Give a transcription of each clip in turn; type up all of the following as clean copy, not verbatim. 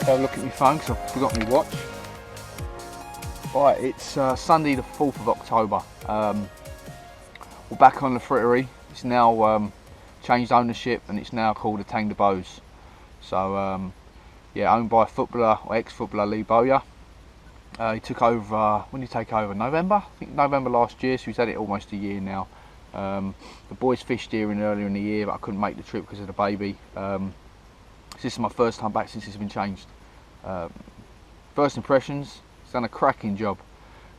Have a look at my phone because I forgot my watch. Right, it's Sunday the 4th of October. We're back on the frittery. It's now changed ownership and it's now called Etang De Bows. So yeah, owned by a footballer, or ex-footballer Lee Bowyer. He took over, when did he take over? November? I think November last year, so he's had it almost a year now. The boys fished here earlier in the year, but I couldn't make the trip because of the baby. This is my first time back since it's been changed. First impressions, it's done a cracking job.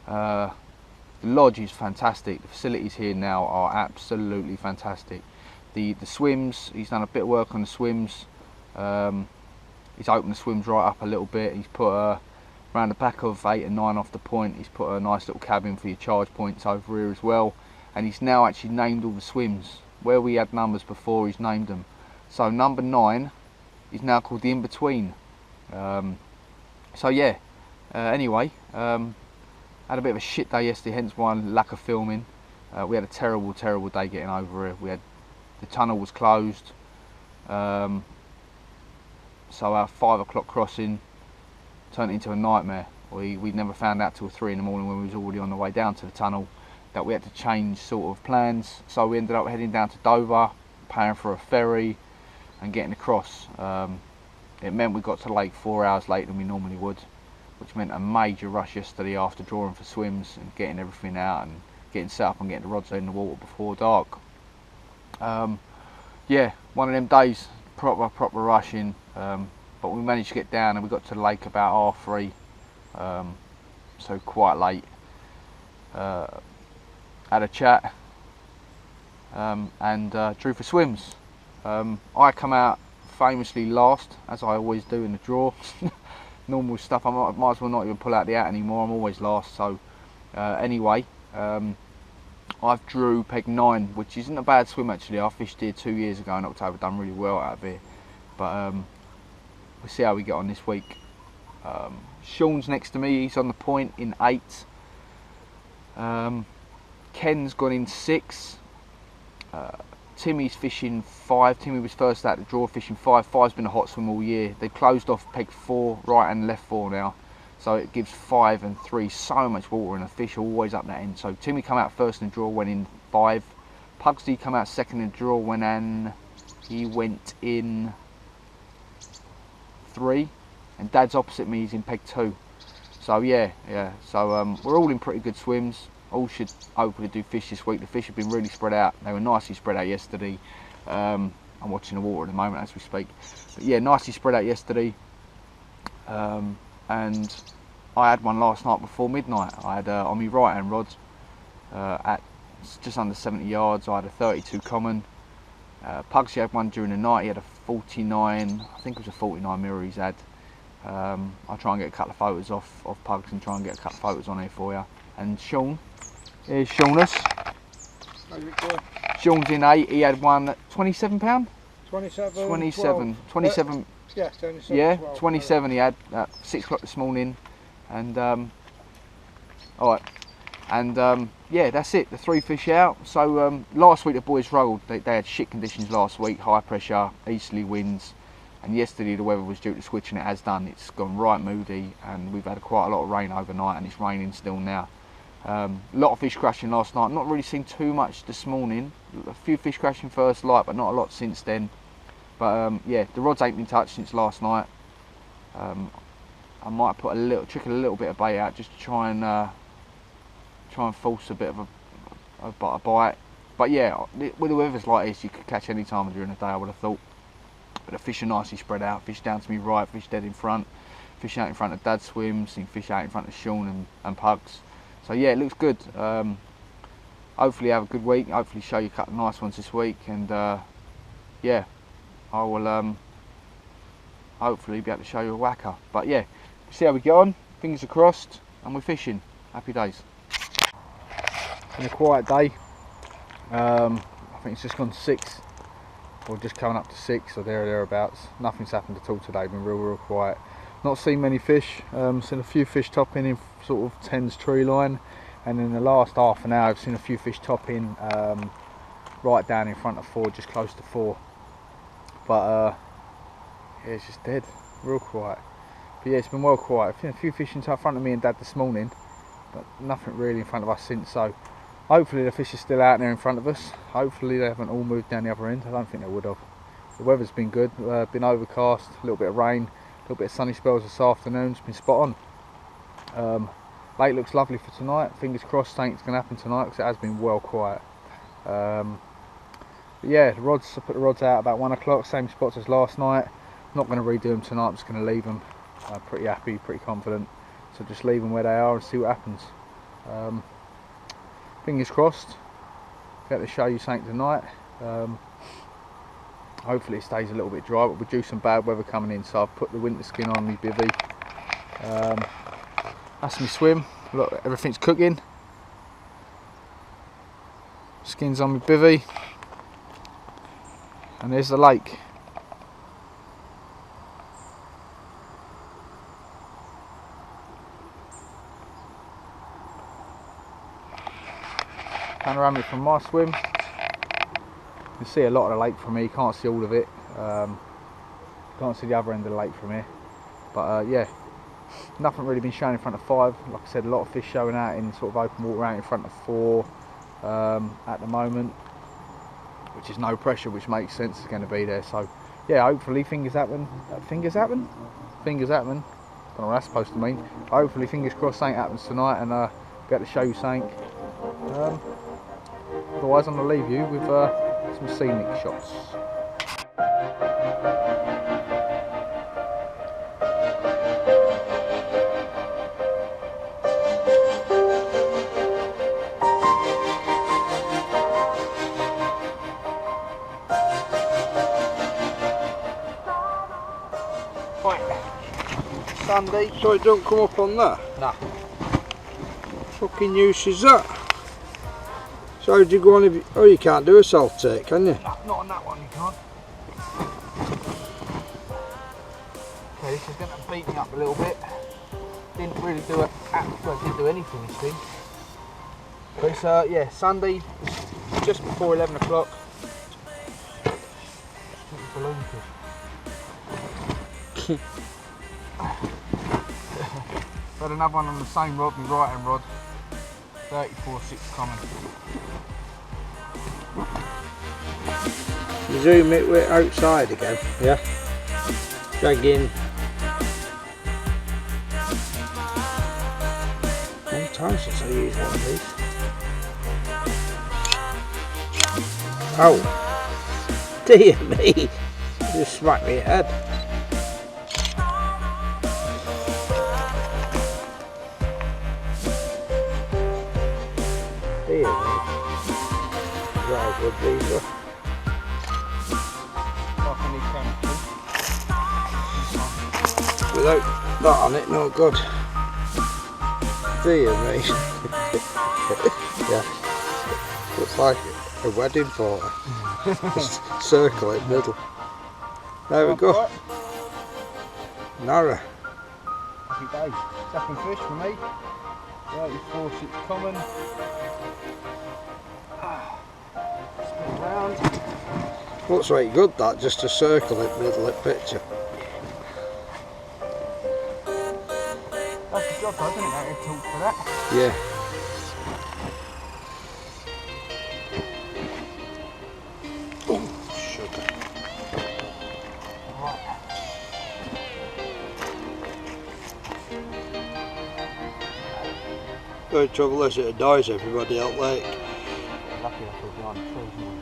The lodge is fantastic. The facilities here now are absolutely fantastic. The swims, he's done a bit of work on the swims. He's opened the swims right up a little bit. He's put around the back of 8 and 9 off the point. He's put a nice little cabin for your charge points over here as well. And he's now actually named all the swims. Where we had numbers before, he's named them. So number 9 is now called the In-Between. So yeah, anyway, had a bit of a shit day yesterday, hence why lack of filming. We had a terrible day getting over here. The tunnel was closed, so our 5 o'clock crossing turned into a nightmare. We never found out till 3 in the morning when we was already on the way down to the tunnel that we had to change sort of plans. So we ended up heading down to Dover, paying for a ferry and getting across. It meant we got to the lake 4 hours later than we normally would, which meant a major rush yesterday after drawing for swims and getting everything out and getting set up and getting the rods in the water before dark. Yeah, one of them days, proper rushing, but we managed to get down and we got to the lake about 3:30, so quite late. Had a chat and drew for swims. I come out famously last, as I always do in the draw. Normal stuff, I might as well not even pull out the hat anymore, I'm always last. So anyway, I've drew peg 9, which isn't a bad swim actually. I fished here 2 years ago in October, done really well out of here. But we'll see how we get on this week. Sean's next to me, he's on the point in 8. Ken's gone in 6. Timmy's fishing 5. Timmy was first out the draw fishing 5. 5's been a hot swim all year. They've closed off peg 4, right and left 4 now. So it gives 5 and 3 so much water and the fish are always up that end. So Timmy come out first in the draw, went in 5. Pugsy come out second in the draw, he went in 3. And Dad's opposite me, he's in peg 2. So yeah. So we're all in pretty good swims. All should hopefully do fish this week. The fish have been really spread out. They were nicely spread out yesterday. I'm watching the water at the moment as we speak. But yeah, nicely spread out yesterday. And I had one last night before midnight. I had on my right hand rod at just under 70 yards. I had a 32 common. Pugsy had one during the night. He had a 49. I think it was a 49 mirror he's had. I'll try and get a couple of photos off Pugs and try and get a couple of photos on here for you. And Sean, here's Seanus. Sean's in 8, he had one at £27? 27. Yeah, 27. Yeah, 12, 27 he had at 6 o'clock this morning. And alright, and yeah, that's it, the 3 fish out. So last week the boys struggled. They had shit conditions last week, high pressure, easterly winds, and yesterday the weather was due to switch and it has done. It's gone right moody and we've had quite a lot of rain overnight and it's raining still now. A lot of fish crashing last night, not really seen too much this morning. A few fish crashing first light, but not a lot since then. But yeah, the rods ain't been touched since last night. I might put trickle a little bit of bait out just to try and force a bit of a bite. But yeah, with the weather's like this, you could catch any time during the day, I would have thought. But the fish are nicely spread out. Fish down to me right, fish dead in front, fish out in front of Dad's swims, and fish out in front of Sean and Pugs. So yeah, it looks good. Hopefully have a good week. Hopefully show you a couple of nice ones this week, and yeah, I will hopefully be able to show you a whacker. But yeah, see how we get on. Fingers are crossed, and we're fishing. Happy days. Been a quiet day. I think it's just gone 6, or just coming up to 6, or thereabouts. Nothing's happened at all today. Been real quiet. Not seen many fish. Seen a few fish topping in sort of 10's tree line, and in the last half an hour I've seen a few fish topping right down in front of 4, just close to 4. But yeah, it's just dead, real quiet. But yeah, it's been well quiet. A few fish in front of me and Dad this morning, but nothing really in front of us since. So hopefully the fish are still out there in front of us. Hopefully they haven't all moved down the other end. I don't think they would have. The weather's been good, been overcast, a little bit of rain, a little bit of sunny spells this afternoon. It's been spot on. Lake looks lovely for tonight. Fingers crossed something's going to happen tonight because it has been well quiet. But yeah, the rods, I put the rods out about 1 o'clock, same spots as last night. Not going to redo them tonight, I'm just going to leave them. Pretty happy, pretty confident. So just leave them where they are and see what happens. Fingers crossed, get to show you something tonight. Hopefully it stays a little bit dry, but we're due some bad weather coming in, so I've put the winter skin on my bivvy. That's my swim. Look, everything's cooking. Skin's on my bivvy. And there's the lake. Panoramic from my swim. You can see a lot of the lake from here. You can't see all of it. Can't see the other end of the lake from here. But yeah, nothing really been shown in front of 5. Like I said, a lot of fish showing out in sort of open water out in front of 4 at the moment, which is no pressure, which makes sense. It's going to be there. So yeah, hopefully fingers happen. Fingers happen. Fingers happen. Don't know what that's supposed to mean. Hopefully, fingers crossed, something happens tonight, and be able to show you something. Otherwise, I'm going to leave you with some scenic shots. Right, Sunday. So it don't come up on that? Nah. Fucking use is that? So how do you go on if you, oh, you can't do a salt take, can you? No, not on that one, you can't. Okay, this is going to beat me up a little bit. Didn't really do it, well, didn't do anything this thing. But it's, yeah, Sunday, just before 11 o'clock. Balloon fish. Got another one on the same rod, my right hand rod. 34.6 common. Zoom it, we're outside again. Yeah. Drag in. Long time since I used one of these. Oh, dear me! Just smacked me head. Dear me. Right, good these are. Without that on it, no good. Dear me. Yeah. Looks like a wedding photo. Just circle it middle. There we go. Narrow. Happy days. Second fish for me. 34.6 common. Spin around. Looks right good that, just to circle it middle of picture. That's the job though, isn't it? That talk for that. Yeah. Oh, sugar. Right. The only trouble is it annoys everybody out lake. Lucky I put behind the trees, isn't it?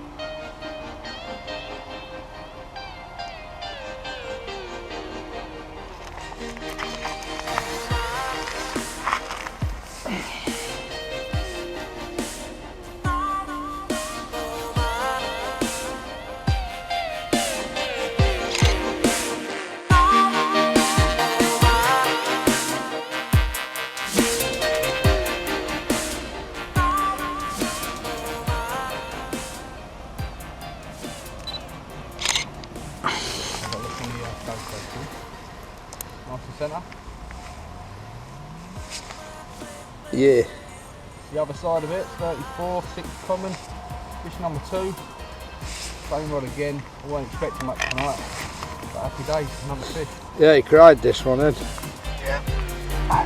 Nice and centre. Yeah. The other side of it, 34.6 common. Fish number 2. Same rod again. I wasn't expecting much tonight. But happy days, another fish. Yeah, he cried this one in. Right,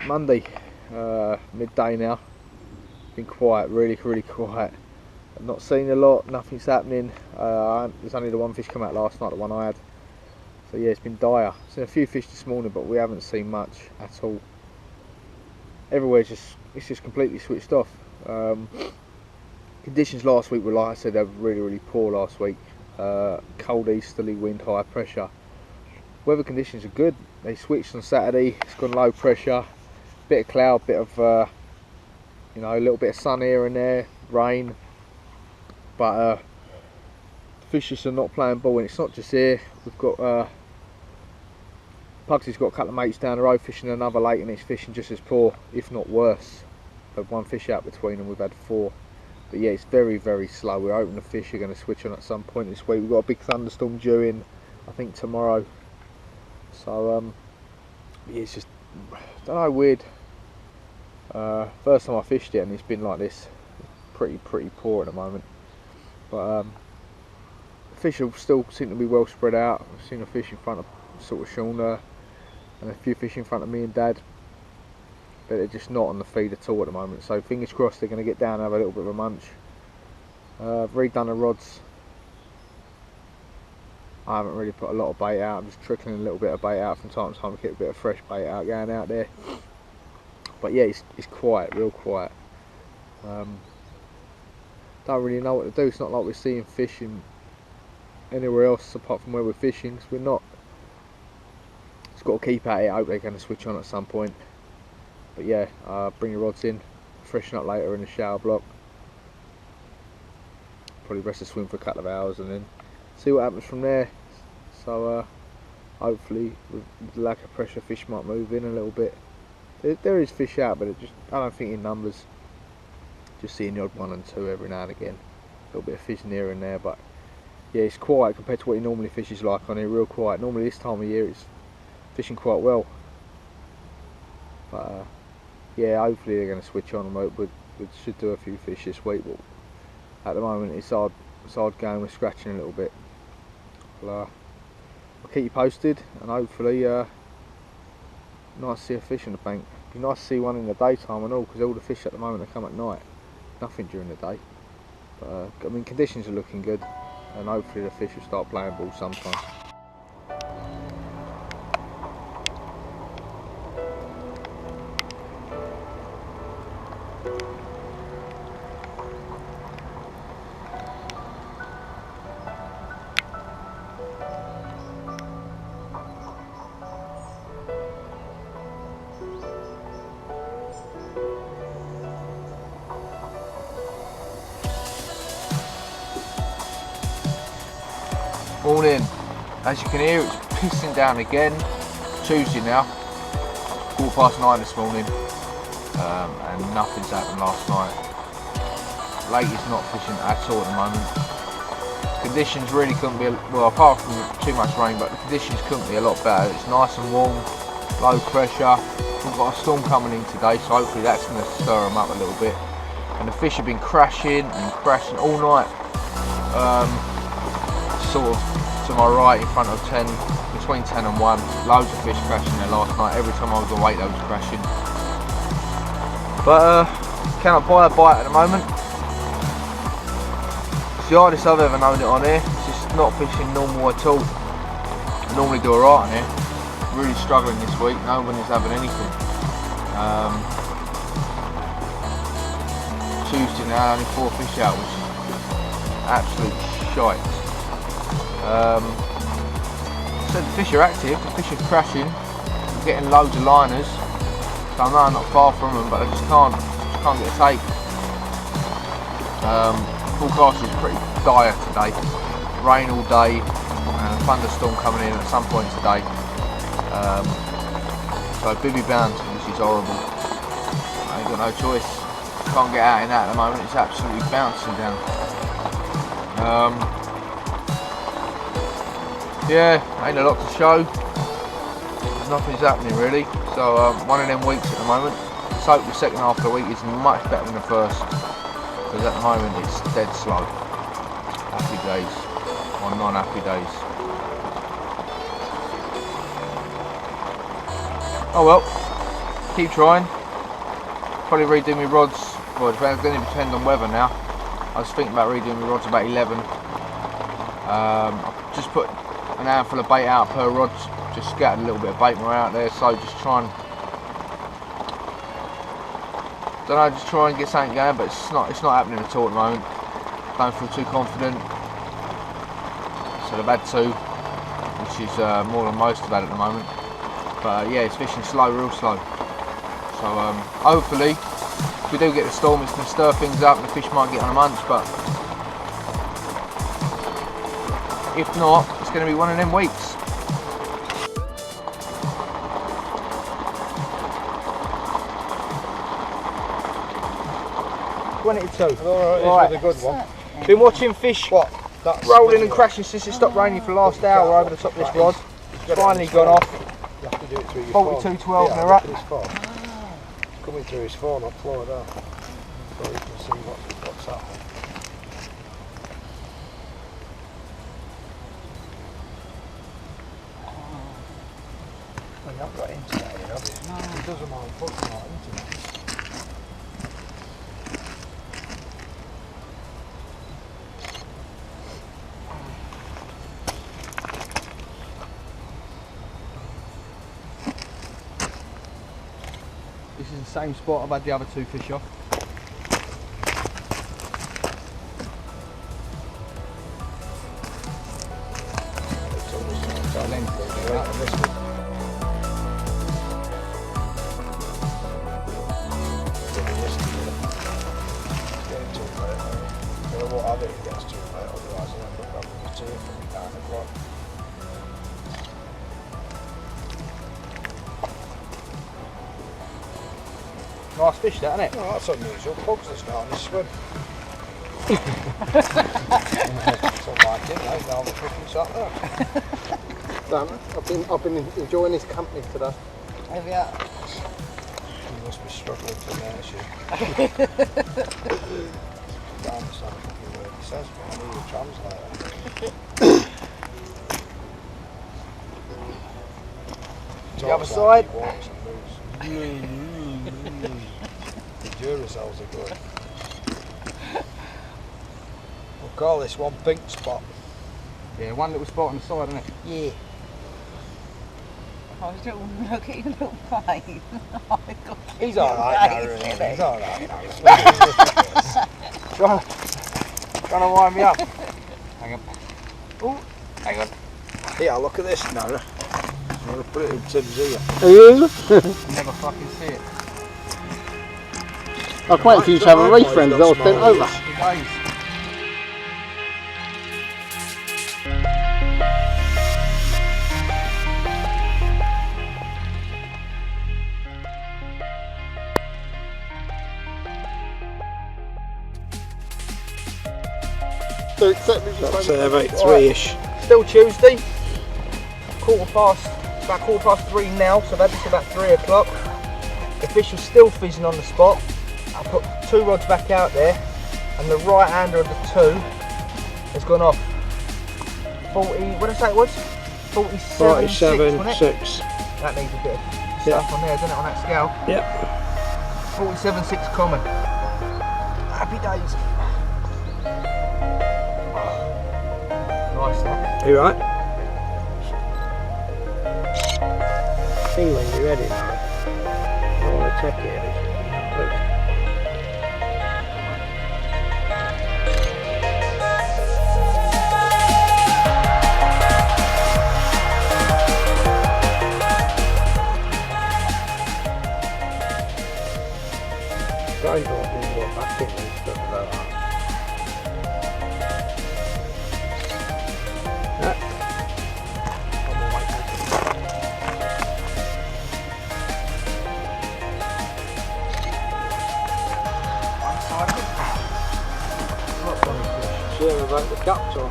Monday, midday now. Been quiet, really quiet. I've not seen a lot, nothing's happening. There's only the one fish come out last night, the one I had. So yeah, it's been dire. Seen a few fish this morning, but we haven't seen much at all. Everywhere's it's just completely switched off. Conditions last week were, like I said, they were really poor last week. Cold easterly wind, high pressure. Weather conditions are good. They switched on Saturday. It's gone low pressure, bit of cloud, bit of you know, a little bit of sun here and there, rain. But the fishes are not playing ball, and it's not just here. We've got Pugsy's got a couple of mates down the road fishing another lake, and it's fishing just as poor, if not worse. We've had one fish out between them. We've had 4. But yeah, it's very slow. We're hoping the fish are going to switch on at some point this week. We've got a big thunderstorm due in, I think, tomorrow. So yeah, it's just, I don't know, weird. First time I fished it, and it's been like this. Pretty poor at the moment. But the fish still seem to be well spread out. I've seen a fish in front of sort of Shauna, and a few fish in front of me and Dad. But they're just not on the feed at all at the moment. So fingers crossed they're going to get down and have a little bit of a munch. I've redone the rods. I haven't really put a lot of bait out. I'm just trickling a little bit of bait out from time to time to get a bit of fresh bait out going out there. But yeah, it's quiet, real quiet. Don't really know what to do. It's not like we're seeing fishing anywhere else apart from where we're fishing. So we're not. Just got to keep at it. I hope they're going to switch on at some point. But yeah, bring your rods in, freshen up later in the shower block. Probably rest the swim for a couple of hours and then see what happens from there. So hopefully with the lack of pressure, fish might move in a little bit. There is fish out, but I don't think in numbers. Just seeing the odd 1 and 2 every now and again. A little bit of fishing here and there, but yeah, it's quiet compared to what you normally fishes like on here. Real quiet. Normally this time of year it's fishing quite well. But yeah, hopefully they're going to switch on. We should do a few fish this week, but at the moment it's hard going. We're scratching a little bit. I'll keep you posted, and hopefully nice to see a fish on the bank. It'd be nice to see one in the daytime and all, because all the fish at the moment come at night. Nothing during the day. But I mean, conditions are looking good, and hopefully the fish will start playing ball sometime. Morning. As you can hear, it's pissing down again. Tuesday now, 9:15 this morning, and nothing's happened last night. Lake is not fishing at all at the moment. Conditions really couldn't be, well, apart from too much rain, but the conditions couldn't be a lot better. It's nice and warm, low pressure. We've got a storm coming in today, so hopefully that's going to stir them up a little bit. And the fish have been crashing all night. Sort of to my right in front of 10, between 10 and 1, loads of fish crashing there last night. Every time I was awake they was crashing. But cannot buy a bite at the moment. It's the hardest I've ever known it on here. It's just not fishing normal at all. I normally do alright on here. Really struggling this week, no one is having anything. Tuesday now, only 4 fish out, which is absolute shite. So the fish are active, the fish are crashing, we're getting loads of liners, so I know I'm not far from them, but I just can't get a take. Forecast is pretty dire today, rain all day, and a thunderstorm coming in at some point today. So bibby bound, which is horrible. I ain't got no choice, can't get out in that at the moment, it's absolutely bouncing down. Yeah, ain't a lot to show. nothing's happening really. So one of them weeks at the moment. Let's hope the second half of the week is much better than the first, because at the moment it's dead slow. Happy days, or non-happy days. Oh well, keep trying. Probably redo my rods. Well, it's going to depend on weather now. I was thinking about redoing my rods about 11. I've just put an handful of bait out per rod, just scattered a little bit of bait more out there, so just try and, don't know, just try and get something going, but it's not happening at all at the moment. Don't feel too confident. So I've had 2, which is more than most have had at the moment. But yeah, it's fishing slow, real slow. So hopefully, if we do get the storm, it's going to stir things up and the fish might get on a munch, but if not, it's going to be one of them weeks. Alright, it's a good one. Been watching fish That's rolling and crashing since it stopped raining for the last hour over the top of this rod. It's finally gone off. You have to do it through your 42.12 phone. in a wrap. It's coming through his phone, upload that. So you can see what's happening. Well, you haven't got internet here, have you? No. It doesn't mind putting on internet. This is the same spot I've had the other 2 fish off. Nice fish that, isn't it? Oh, that's unusual. Bugs are starting to swim. It's all like it, mate. Now the fucking sat there. Damn it. I've been enjoying his company today. Have you? You must be struggling to nurse you. Damn, it's not fucking word he says, but I need a translator. The other side. He walks and moves. The Duracells are good. We'll call this one pink spot. Yeah, one little spot on the side, isn't it? Yeah. Oh, look at your little face. Oh, God, He's alright now, really. He's alright now. Trying to wind me up. Hang on. Oh, hang on. Yeah, look at this now. I'm going to put it in Tim's ear. Never fucking see it. I was waiting for you to have a reef friend that I was bent over. Guys. That's about 3-ish. Still Tuesday. About quarter past 3 now, so I've had this about 3 o'clock. The fish was still fizzing on the spot. I put 2 rods back out there, and the right hander of the 2 has gone off 40, what did I say it was? 47.6, wasn't it? 6. That needs a bit of stuff on there, doesn't it, on that scale? Yep. 47.6 common. Happy days. Nice stuff. You right? See when you're ready now. I want to check it. Guys don't need more backing and stuff like that. Sure about the capture.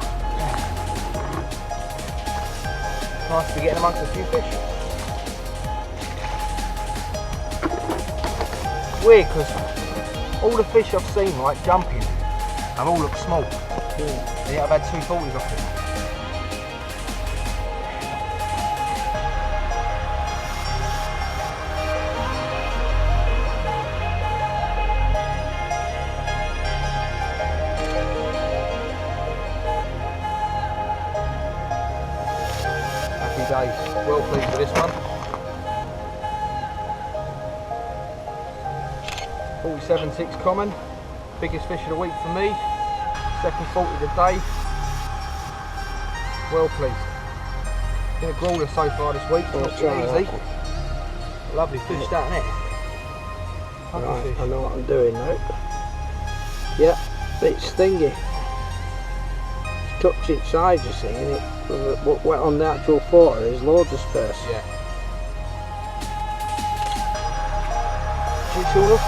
Nice to be getting amongst a few fish. It's weird because all the fish I've seen like jumping have all looked small. Yeah, I've had 240s off it. Happy days. Well pleased with this one. 47.6 common. Biggest fish of the week for me. Second 40 of the day. Well pleased. Been a growler so far this week, not too easy. Lovely fish that, isn't it? Right, fish. I know what I'm doing now. Yeah, bit stingy. It's tucked inside, you see, and it wet on the actual photo, there's loads of space. Yeah. Jig short.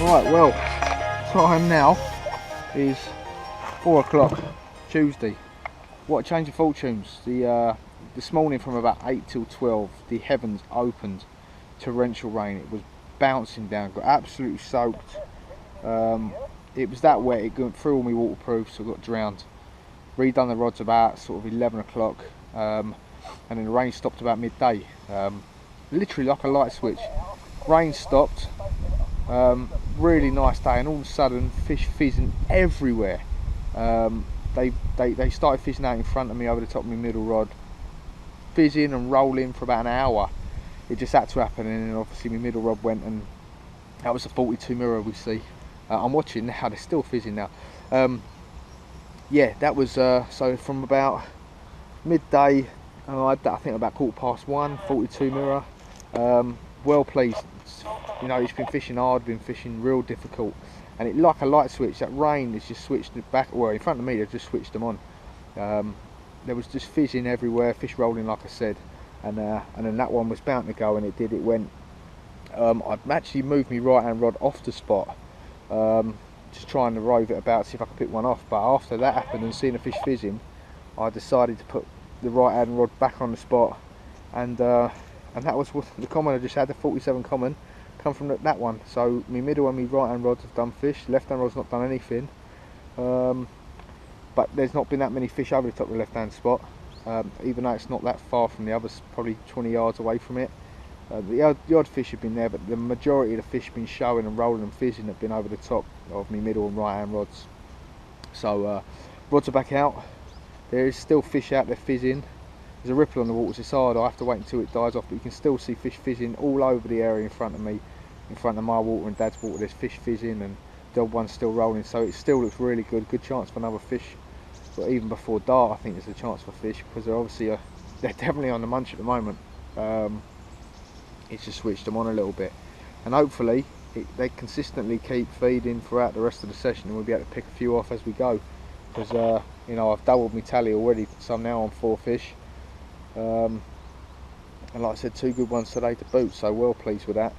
Right, well, time now is 4 o'clock, Tuesday. What a change of fortunes. This morning from about 8 till 12, the heavens opened, torrential rain. It was bouncing down, got absolutely soaked. It was that wet, it went through all my waterproofs, so I got drowned. Redone the rods about sort of 11 o'clock, and then the rain stopped about midday. Literally like a light switch. Rain stopped. Really nice day, and all of a sudden fish fizzing everywhere. They started fizzing out in front of me over the top of my middle rod, fizzing and rolling for about an hour. It just had to happen, and then obviously my middle rod went, and that was a 42 mirror we see. I'm watching now, they're still fizzing now. Yeah, that was so from about midday, I had that I think about 1:15, 42 mirror. Well pleased. You know, it's been fishing hard, been fishing real difficult, and it like a light switch. That rain has just switched it back. Well, in front of me, they've just switched them on. There was just fizzing everywhere, fish rolling, like I said, and then that one was bound to go, and it did. It went. I'd actually moved my right hand rod off the spot, just trying to rove it about, see if I could pick one off. But after that happened and seeing the fish fizzing, I decided to put the right hand rod back on the spot, and that was what the common I just had, the 47 common. Come from that one. So my middle and my right hand rods have done fish, left hand rod's not done anything, but there's not been that many fish over the top of the left hand spot, even though it's not that far from the others, probably 20 yards away from it. The odd fish have been there, but the majority of the fish have been showing and rolling and fizzing have been over the top of my middle and right hand rods. So rods are back out. There is still fish out there fizzing. There's a ripple on the water, it's hard, I have to wait until it dies off, but you can still see fish fizzing all over the area in front of me, in front of my water and Dad's water. There's fish fizzing, and the odd one's still rolling, so it still looks really good. Good chance for another fish. But even before dark, I think there's a chance for fish, because they're obviously they're definitely on the munch at the moment. It's just switched them on a little bit, and hopefully they consistently keep feeding throughout the rest of the session, and we'll be able to pick a few off as we go. Because you know, I've doubled my tally already, so I'm now on 4 fish. And like I said, 2 good ones today to boot, so well pleased with that.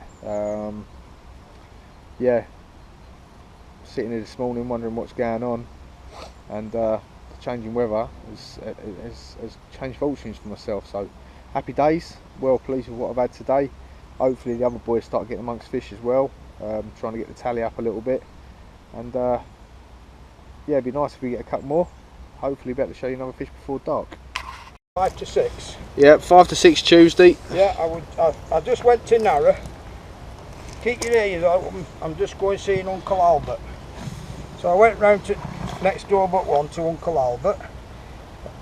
Yeah, sitting here this morning wondering what's going on, and the changing weather has changed fortunes for myself, so happy days. Well pleased with what I've had today. Hopefully the other boys start getting amongst fish as well, trying to get the tally up a little bit, and yeah, it'd be nice if we get a couple more. Hopefully be able to show you another fish before dark. 5 to 6. Yeah, 5 to 6 Tuesday. Yeah, I just went to Narra. Keep your ears open, I'm just going seeing Uncle Albert. So I went round to next door but one to Uncle Albert,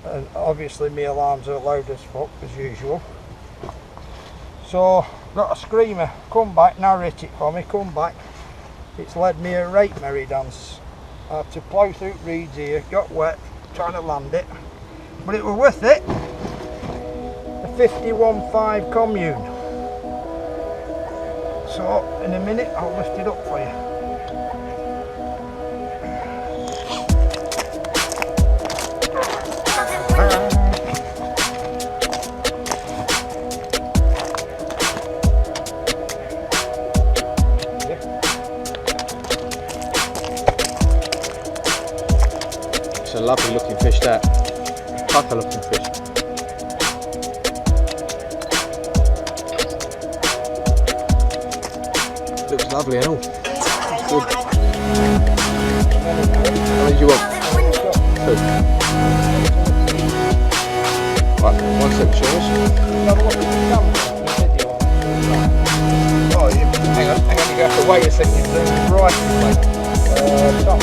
and obviously my alarms are loud as fuck as usual. So got a screamer, come back, narrate it for me, come back. It's led me a right merry dance. I had to plough through reeds here, got wet trying to land it, but it was worth it. A 51.5 commune. So in a minute I'll lift it up for you. It's a lovely looking fish, that. Pucker looking fish. Looks lovely and all. Good. How many do you want? 2. Right, 1 sec, Sean. Oh, hang on, you have to wait a second. Right, stop.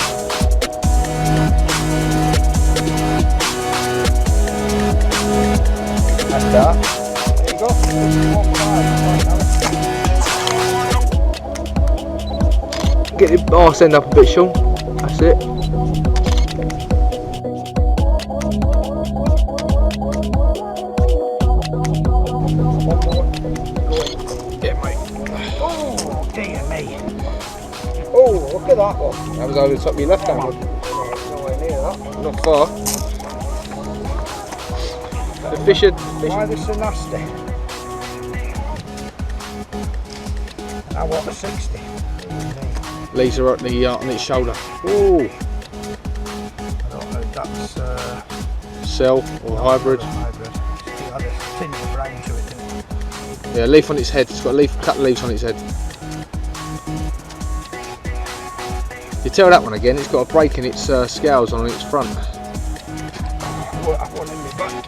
That's that. There you go. Get the arse end up a bit, Sean. That's it. Yeah, mate. Oh, dear me. Oh, look at that one. That was over the top of your left hand. Nowhere near that. Not far. The fish are... Why are they so nasty? I want a 60. Laser on its shoulder. Ooh. I don't know if that's Cell or hybrid. hybrid. It had a tinge of brown to it, didn't it? Yeah, leaf on its head. It's got a leaf, cut leaves on its head. You tell that one again, it's got a break in its scales on its front. Well, I've one in my back.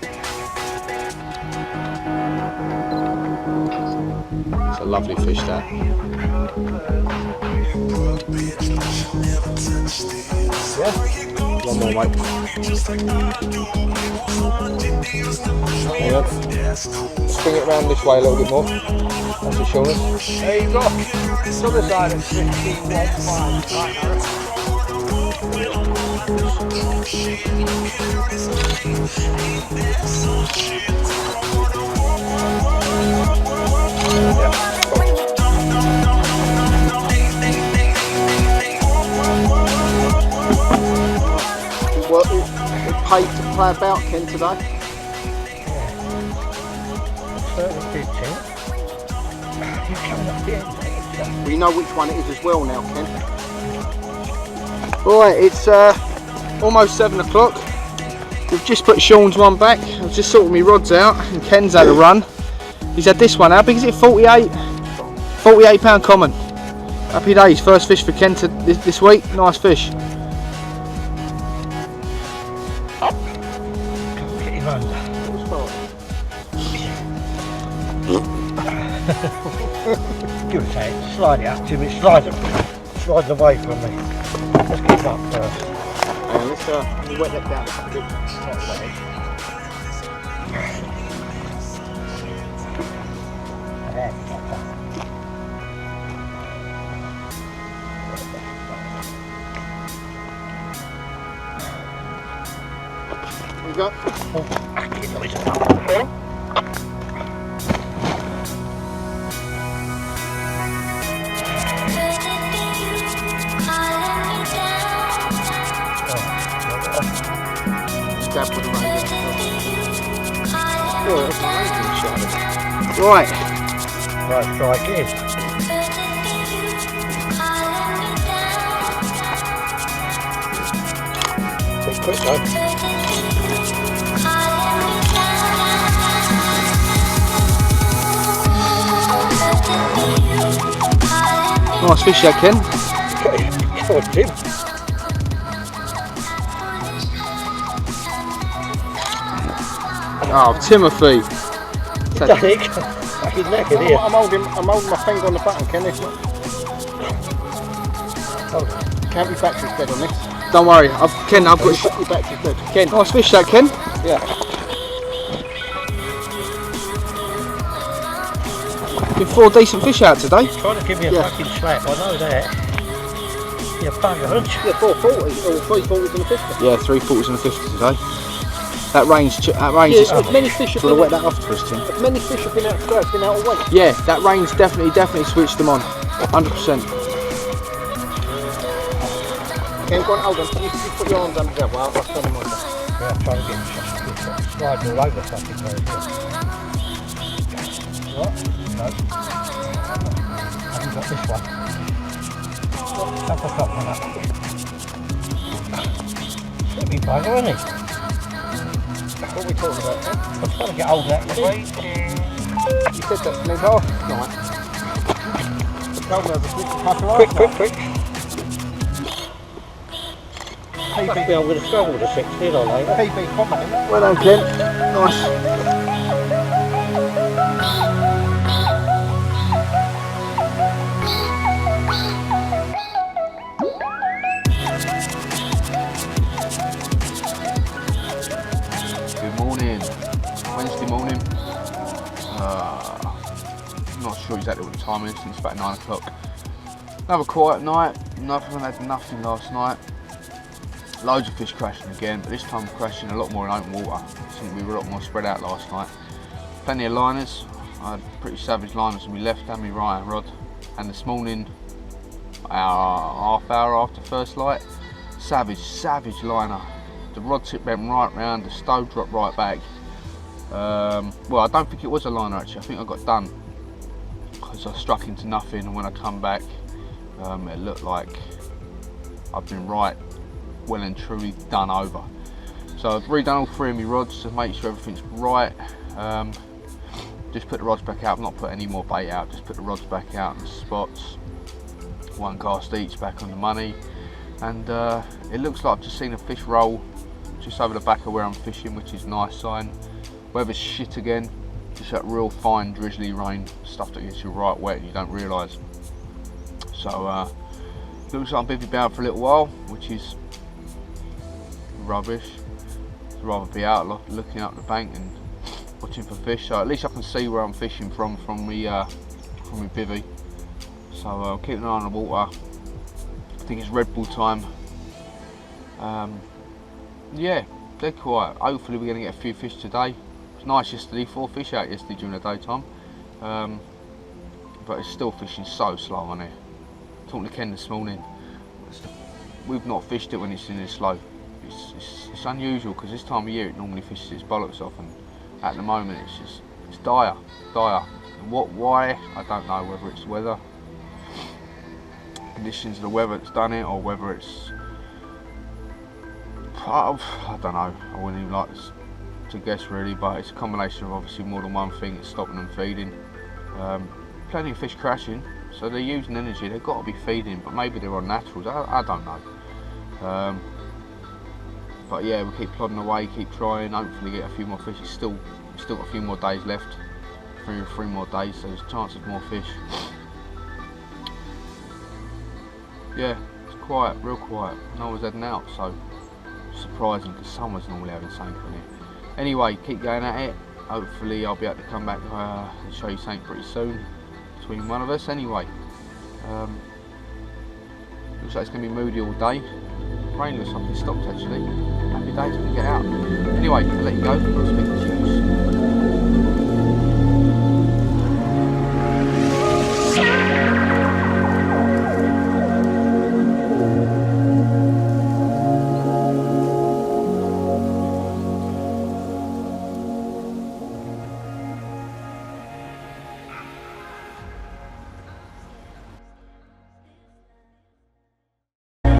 It's a lovely fish, that. Yeah? One more, mate. Hang on. Swing it round this way a little bit more. That's the shoulders. There you go. This other side of 15.15. Well, it paid to play about, Ken, today. Certainly did, Tim. You coming up the end, We know which one it is as well now, Ken. Right, it's almost 7 o'clock. We've just put Sean's one back. I've just sorted my rods out and Ken's had a run. He's had this one. How big is it? 48? £48 common. Happy days. First fish for Ken this week. Nice fish. Get him under. Give it a take. Slide it up to me. Slide away from me. Let's get that first. And let's wet that down a bit. There you go. Oh, I can't know it's Stab with the radio. Oh, that's my radio shot. Right. right, try again. Bit quick though. Nice fish that, Ken. Come on, Tim. Oh, Timothy. Danny, back his neck in here. I'm holding my finger on the button, Ken. It's not... Can't be battery's dead on this. Don't worry, Ken, I've got Your battery's dead. Ken. Nice fish that, Ken. Yeah. Been 4 decent fish out today. Trying to give me a fucking slap, I know that. You bugger, aren't you? Yeah, 440 or 340s and a 50. Yeah, 3/4 and a 50 today. That rain's Yeah, is... as many fish have Shall I been wet out, that off for us, Tim? as many fish have been out today, have been out all week. Yeah, that rain's definitely switched them on. 100%. Ken, go on, hold on. You put your arms under that way, I'll turn them on. Yeah, I'm trying to get him sliding all over the fucking place. What? No. I haven't got this one. Tap the top one up. Be bugger, isn't he? What are we talking about? I'm trying to get hold of that. You said that's no bar. Right. Quick. PB. I'm going to struggle with a 16 or later. PB comment. Well done, Clint. Nice. Good morning, Wednesday morning. Not sure exactly what the time is, it's about 9 o'clock. Another quiet night, had nothing last night. Loads of fish crashing again, but this time crashing a lot more in open water. I think we were a lot more spread out last night. Plenty of liners, I had pretty savage liners on my left and my right hand rod. And this morning, half hour after first light, savage liner. The rod tip went right round, the stove dropped right back. Well, I don't think it was a liner actually, I think I got done. Because I struck into nothing, and when I come back, it looked like I've been right well and truly done over. So I've redone all 3 of my rods to make sure everything's right. Just put the rods back out, I've not put any more bait out, just put the rods back out in the spots. 1 cast each back on the money. And it looks like I've just seen a fish roll just over the back of where I'm fishing, which is a nice sign. Weather's shit again, just that real fine drizzly rain, stuff that gets you right wet and you don't realise. So looks like I'm bivvy bound for a little while, which is rubbish. I'd rather be out looking up the bank and watching for fish, so at least I can see where I'm fishing from my bivvy. So keep an eye on the water. I think it's Red Bull time. Yeah, dead quiet. Hopefully we're going to get a few fish today. It was nice yesterday, 4 fish out yesterday during the daytime. But it's still fishing so slow on here. Talking to Ken this morning, we've not fished it when it's in this slow. It's unusual because this time of year it normally fishes its bollocks off, and at the moment it's dire. Why? I don't know, whether it's weather, conditions of the weather that's done it, or whether it's, I don't know, I wouldn't even like to guess really, but it's a combination of obviously more than one thing that's stopping them feeding. Plenty of fish crashing, so they're using energy, they've got to be feeding, but maybe they're on naturals, I don't know. But yeah, we keep plodding away, keep trying, hopefully get a few more fish. It's still got a few more days left, 3 or 3 more days, so there's a chance of more fish. Yeah, it's quiet, real quiet. No one's heading out, so surprising because someone's normally having something on here. Anyway, keep going at it. Hopefully I'll be able to come back and show you something pretty soon between one of us. Anyway, looks like it's going to be moody all day. Rain looks like it's stopped actually. Happy days, we can get out. Anyway, I'll let you go.